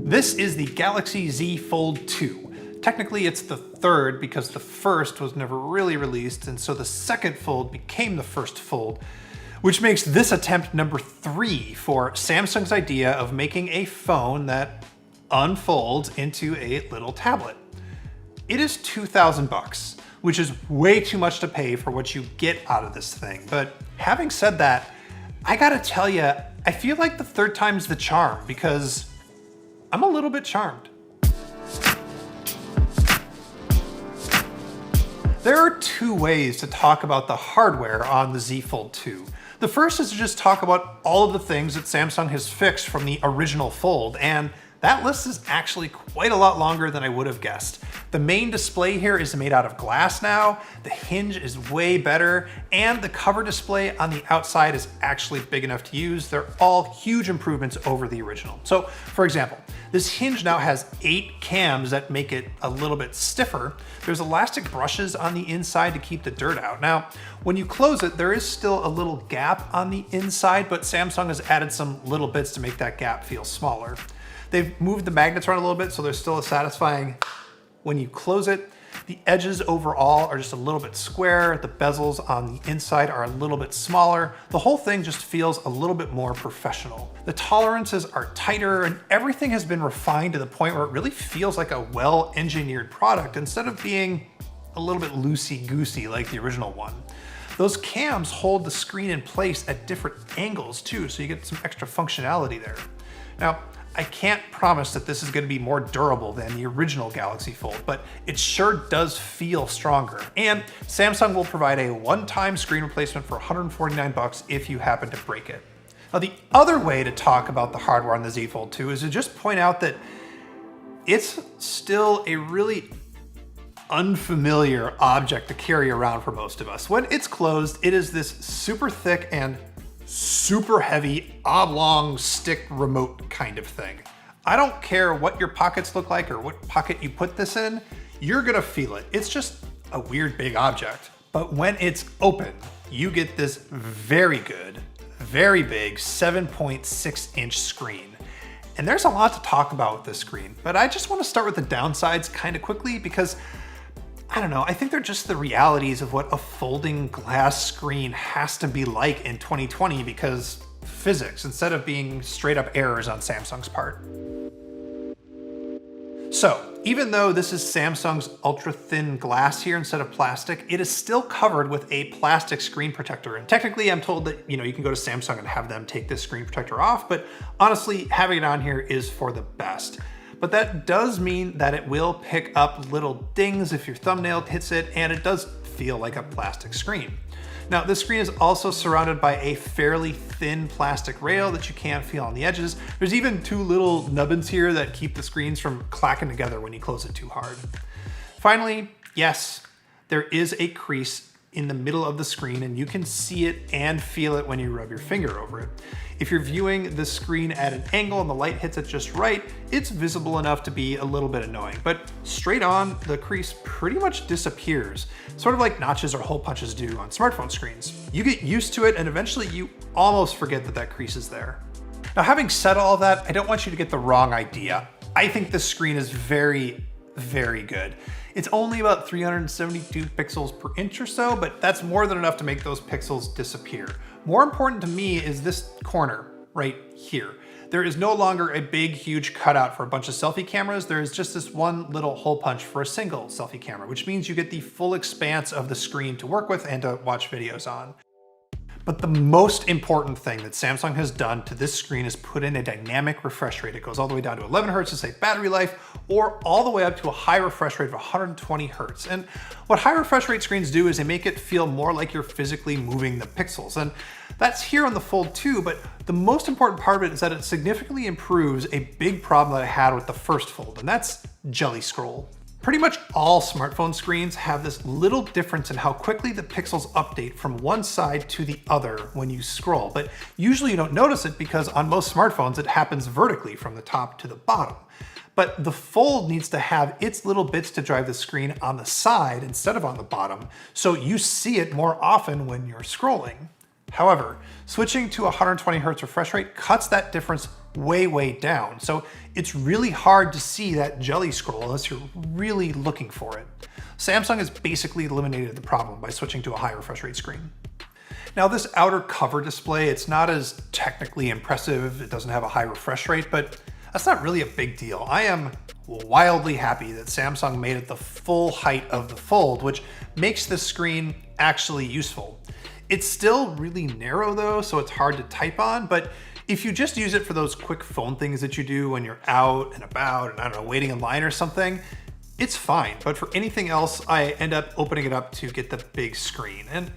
This is the Galaxy Z Fold 2. Technically it's the third because the first was never really released, and so the second Fold became the first Fold, which makes this attempt number 3 for Samsung's idea of making a phone that unfolds into a little tablet. It is $2,000, which is way too much to pay for what you get out of this thing. But having said that, I gotta tell you, I feel like the third time's the charm because I'm a little bit charmed. There are two ways to talk about the hardware on the Z Fold 2. The first is to just talk about all of the things that Samsung has fixed from the original Fold, and that list is actually quite a lot longer than I would have guessed. The main display here is made out of glass now, the hinge is way better, and the cover display on the outside is actually big enough to use. They're all huge improvements over the original. So, for example, this hinge now has 8 cams that make it a little bit stiffer. There's elastic brushes on the inside to keep the dirt out. Now, when you close it, there is still a little gap on the inside, but Samsung has added some little bits to make that gap feel smaller. They've moved the magnets around a little bit, so there's still a satisfying when you close it. The edges overall are just a little bit square. The bezels on the inside are a little bit smaller. The whole thing just feels a little bit more professional. The tolerances are tighter and everything has been refined to the point where it really feels like a well-engineered product instead of being a little bit loosey-goosey like the original one. Those cams hold the screen in place at different angles too, so you get some extra functionality there. Now, I can't promise that this is going to be more durable than the original Galaxy Fold, but it sure does feel stronger. And Samsung will provide a one-time screen replacement for $149 if you happen to break it. Now, the other way to talk about the hardware on the Z Fold 2 is to just point out that it's still a really unfamiliar object to carry around for most of us. When it's closed, it is this super thick and super heavy oblong stick remote kind of thing. I don't care what your pockets look like or what pocket you put this in, you're gonna feel it. It's just a weird big object. But when it's open, you get this very good, very big 7.6-inch screen. And there's a lot to talk about with this screen, but I just want to start with the downsides kind of quickly because I don't know, I think they're just the realities of what a folding glass screen has to be like in 2020 because physics, instead of being straight up errors on Samsung's part. So, even though this is Samsung's ultra thin glass here instead of plastic, it is still covered with a plastic screen protector. And technically I'm told that, you can go to Samsung and have them take this screen protector off, but honestly, having it on here is for the best. But that does mean that it will pick up little dings if your thumbnail hits it, and it does feel like a plastic screen. Now, this screen is also surrounded by a fairly thin plastic rail that you can't feel on the edges. There's even 2 little nubbins here that keep the screens from clacking together when you close it too hard. Finally, yes, there is a crease in the middle of the screen, and you can see it and feel it when you rub your finger over it. If you're viewing the screen at an angle and the light hits it just right, it's visible enough to be a little bit annoying, but straight on, the crease pretty much disappears, sort of like notches or hole punches do on smartphone screens. You get used to it and eventually you almost forget that that crease is there. Now, having said all that, I don't want you to get the wrong idea. I think this screen is very, very good. It's only about 372 pixels per inch or so, but that's more than enough to make those pixels disappear. More important to me is this corner right here. There is no longer a big, huge cutout for a bunch of selfie cameras. There is just this one little hole punch for a single selfie camera, which means you get the full expanse of the screen to work with and to watch videos on. But the most important thing that Samsung has done to this screen is put in a dynamic refresh rate. It goes all the way down to 11 Hertz to save battery life, or all the way up to a high refresh rate of 120 Hertz. And what high refresh rate screens do is they make it feel more like you're physically moving the pixels. And that's here on the Fold 2, but the most important part of it is that it significantly improves a big problem that I had with the first Fold, and that's jelly scroll. Pretty much all smartphone screens have this little difference in how quickly the pixels update from one side to the other when you scroll, but usually you don't notice it because on most smartphones it happens vertically from the top to the bottom. But the Fold needs to have its little bits to drive the screen on the side instead of on the bottom, so you see it more often when you're scrolling. However, switching to 120 Hz refresh rate cuts that difference way down. So it's really hard to see that jelly scroll unless you're really looking for it. Samsung has basically eliminated the problem by switching to a high refresh rate screen. Now this outer cover display, it's not as technically impressive. It doesn't have a high refresh rate, but that's not really a big deal. I am wildly happy that Samsung made it the full height of the Fold, which makes this screen actually useful. It's still really narrow though, so it's hard to type on, but if you just use it for those quick phone things that you do when you're out and about and I don't know, waiting in line or something, it's fine. But for anything else, I end up opening it up to get the big screen. And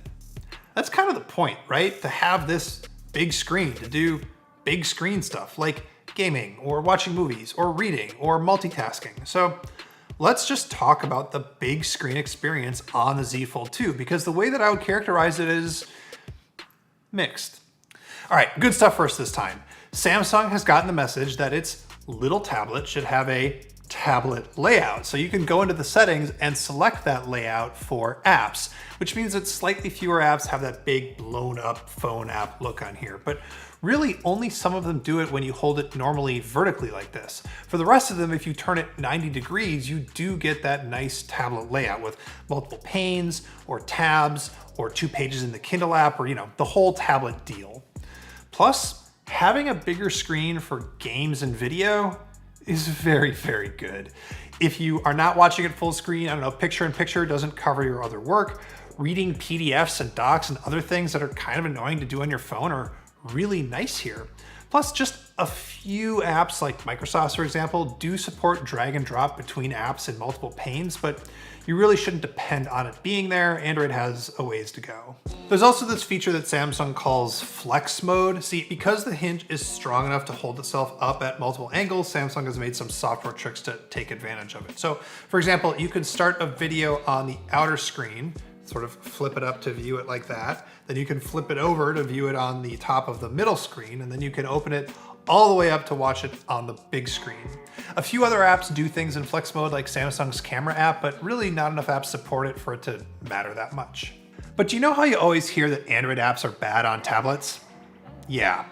that's kind of the point, right? To have this big screen to do big screen stuff like gaming or watching movies or reading or multitasking. So let's just talk about the big screen experience on the Z Fold 2, because the way that I would characterize it is mixed. All right, good stuff first this time. Samsung has gotten the message that its little tablet should have a tablet layout. So you can go into the settings and select that layout for apps, which means that slightly fewer apps have that big blown up phone app look on here. But really only some of them do it when you hold it normally vertically like this. For the rest of them, if you turn it 90 degrees, you do get that nice tablet layout with multiple panes or tabs or 2 pages in the Kindle app, or the whole tablet deal. Plus, having a bigger screen for games and video is very good. If you are not watching it full screen, I don't know, picture-in-picture doesn't cover your other work, reading PDFs and docs and other things that are kind of annoying to do on your phone are really nice here. Plus, just a few apps like Microsoft's, for example, do support drag and drop between apps in multiple panes, but you really shouldn't depend on it being there. Android has a ways to go. There's also this feature that Samsung calls flex mode. See, because the hinge is strong enough to hold itself up at multiple angles, Samsung has made some software tricks to take advantage of it. So, for example, you can start a video on the outer screen, sort of flip it up to view it like that. Then you can flip it over to view it on the top of the middle screen, and then you can open it all the way up to watch it on the big screen. A few other apps do things in flex mode, like Samsung's camera app, but really not enough apps support it for it to matter that much. But do you know how you always hear that Android apps are bad on tablets? Yeah.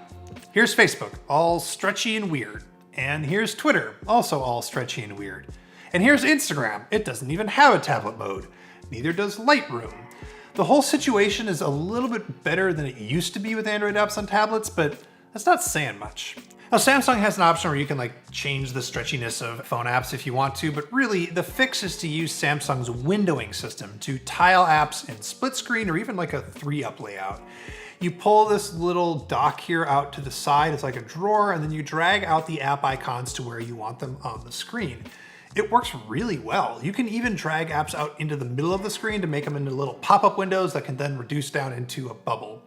Here's Facebook, all stretchy and weird. And here's Twitter, also all stretchy and weird. And here's Instagram, it doesn't even have a tablet mode. Neither does Lightroom. The whole situation is a little bit better than it used to be with Android apps on tablets, but that's not saying much. Now, Samsung has an option where you can change the stretchiness of phone apps if you want to, but really the fix is to use Samsung's windowing system to tile apps in split screen or even like a 3-up layout. You pull this little dock here out to the side, it's like a drawer, and then you drag out the app icons to where you want them on the screen. It works really well. You can even drag apps out into the middle of the screen to make them into little pop-up windows that can then reduce down into a bubble.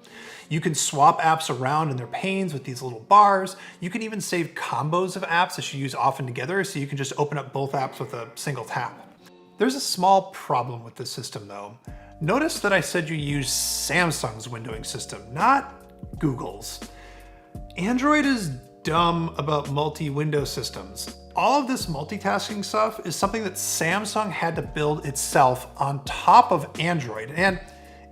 You can swap apps around in their panes with these little bars. You can even save combos of apps that you use often together, so you can just open up both apps with a single tap. There's a small problem with this system though. Notice that I said you use Samsung's windowing system, not Google's. Android is dumb about multi-window systems. All of this multitasking stuff is something that Samsung had to build itself on top of Android, and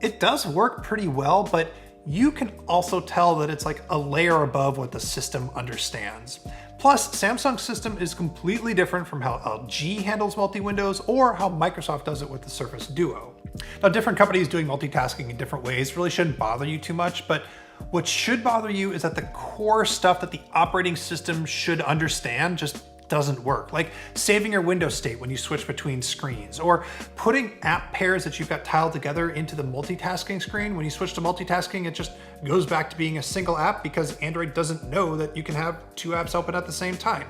it does work pretty well, but you can also tell that it's like a layer above what the system understands. Plus, Samsung's system is completely different from how LG handles multi-windows or how Microsoft does it with the Surface Duo. Now, different companies doing multitasking in different ways really shouldn't bother you too much, but what should bother you is that the core stuff that the operating system should understand just doesn't work, like saving your window state when you switch between screens, or putting app pairs that you've got tiled together into the multitasking screen. When you switch to multitasking, it just goes back to being a single app because Android doesn't know that you can have 2 apps open at the same time.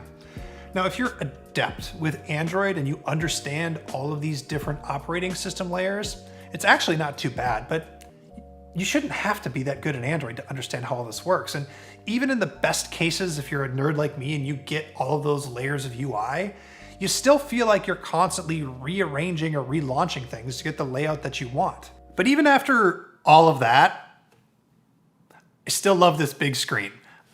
Now, if you're adept with Android and you understand all of these different operating system layers, it's actually not too bad, but you shouldn't have to be that good in Android to understand how all this works. And even in the best cases, if you're a nerd like me and you get all of those layers of UI, you still feel like you're constantly rearranging or relaunching things to get the layout that you want. But even after all of that, I still love this big screen.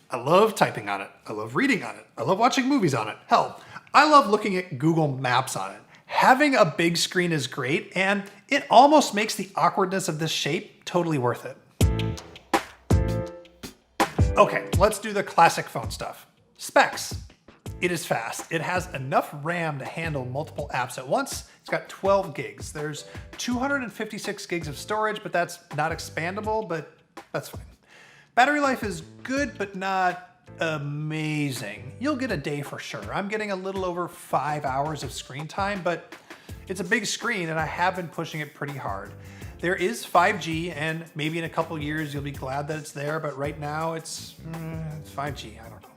I love typing on it. I love reading on it. I love watching movies on it. Hell, I love looking at Google Maps on it. Having a big screen is great, and it almost makes the awkwardness of this shape totally worth it. Okay, let's do the classic phone stuff. Specs. It is fast. It has enough RAM to handle multiple apps at once. It's got 12 gigs. There's 256 gigs of storage, but that's not expandable, but that's fine. Battery life is good, but not amazing. You'll get a day for sure. I'm getting a little over 5 hours of screen time, but it's a big screen and I have been pushing it pretty hard. There is 5G, and maybe in a couple years you'll be glad that it's there, but right now it's 5G, I don't know.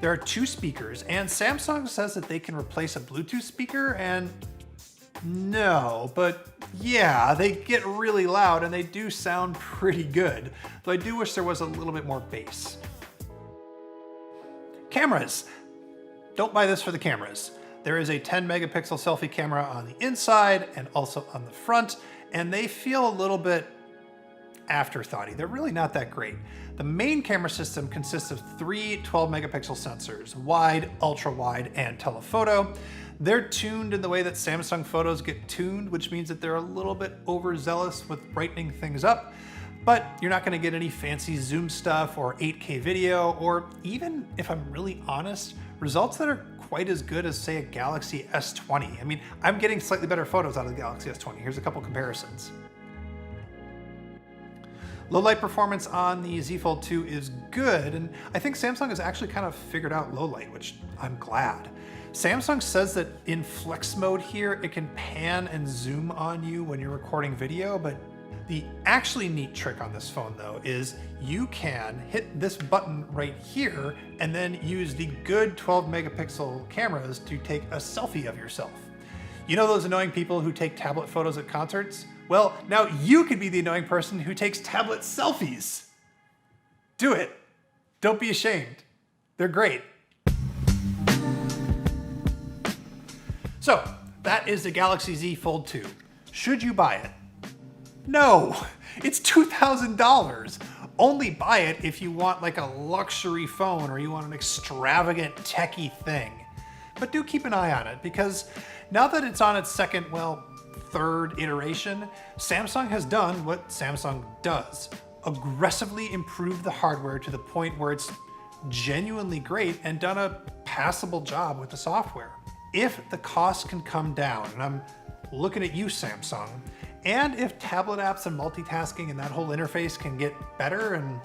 There are 2 speakers, and Samsung says that they can replace a Bluetooth speaker, and no, but yeah, they get really loud and they do sound pretty good, though I do wish there was a little bit more bass. Cameras. Don't buy this for the cameras. There is a 10 megapixel selfie camera on the inside and also on the front, and they feel a little bit afterthoughty. They're really not that great. The main camera system consists of 3 12 megapixel sensors, wide, ultra wide, and telephoto. They're tuned in the way that Samsung photos get tuned, which means that they're a little bit overzealous with brightening things up, but you're not gonna get any fancy zoom stuff or 8K video, or even, if I'm really honest, results that are quite as good as, say, a Galaxy S20. I mean, I'm getting slightly better photos out of the Galaxy S20. Here's a couple comparisons. Low light performance on the Z Fold 2 is good, and I think Samsung has actually kind of figured out low light, which I'm glad. Samsung says that in flex mode here, it can pan and zoom on you when you're recording video, but the actually neat trick on this phone though is you can hit this button right here and then use the good 12 megapixel cameras to take a selfie of yourself. You know those annoying people who take tablet photos at concerts? Well, now you could be the annoying person who takes tablet selfies. Do it. Don't be ashamed. They're great. So that is the Galaxy Z Fold 2. Should you buy it? No, it's $2,000. Only buy it if you want like a luxury phone or you want an extravagant techie thing. But do keep an eye on it, because now that it's on its second, well, third iteration, Samsung has done what Samsung does: aggressively improve the hardware to the point where it's genuinely great and done a passable job with the software. If the cost can come down, and I'm looking at you, Samsung, and if tablet apps and multitasking and that whole interface can get better, and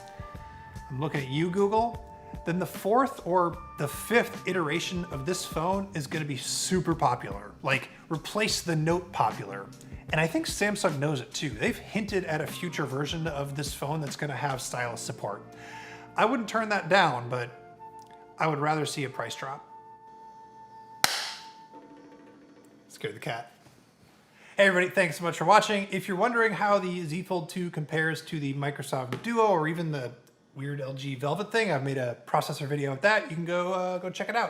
I'm looking at you, Google, then the 4th or the 5th iteration of this phone is gonna be super popular. Like, replace the Note popular. And I think Samsung knows it too. They've hinted at a future version of this phone that's gonna have stylus support. I wouldn't turn that down, but I would rather see a price drop. Scared the cat. Hey everybody, thanks so much for watching. If you're wondering how the Z Fold 2 compares to the Microsoft Duo or even the weird LG Velvet thing, I've made a processor video of that. You can go check it out.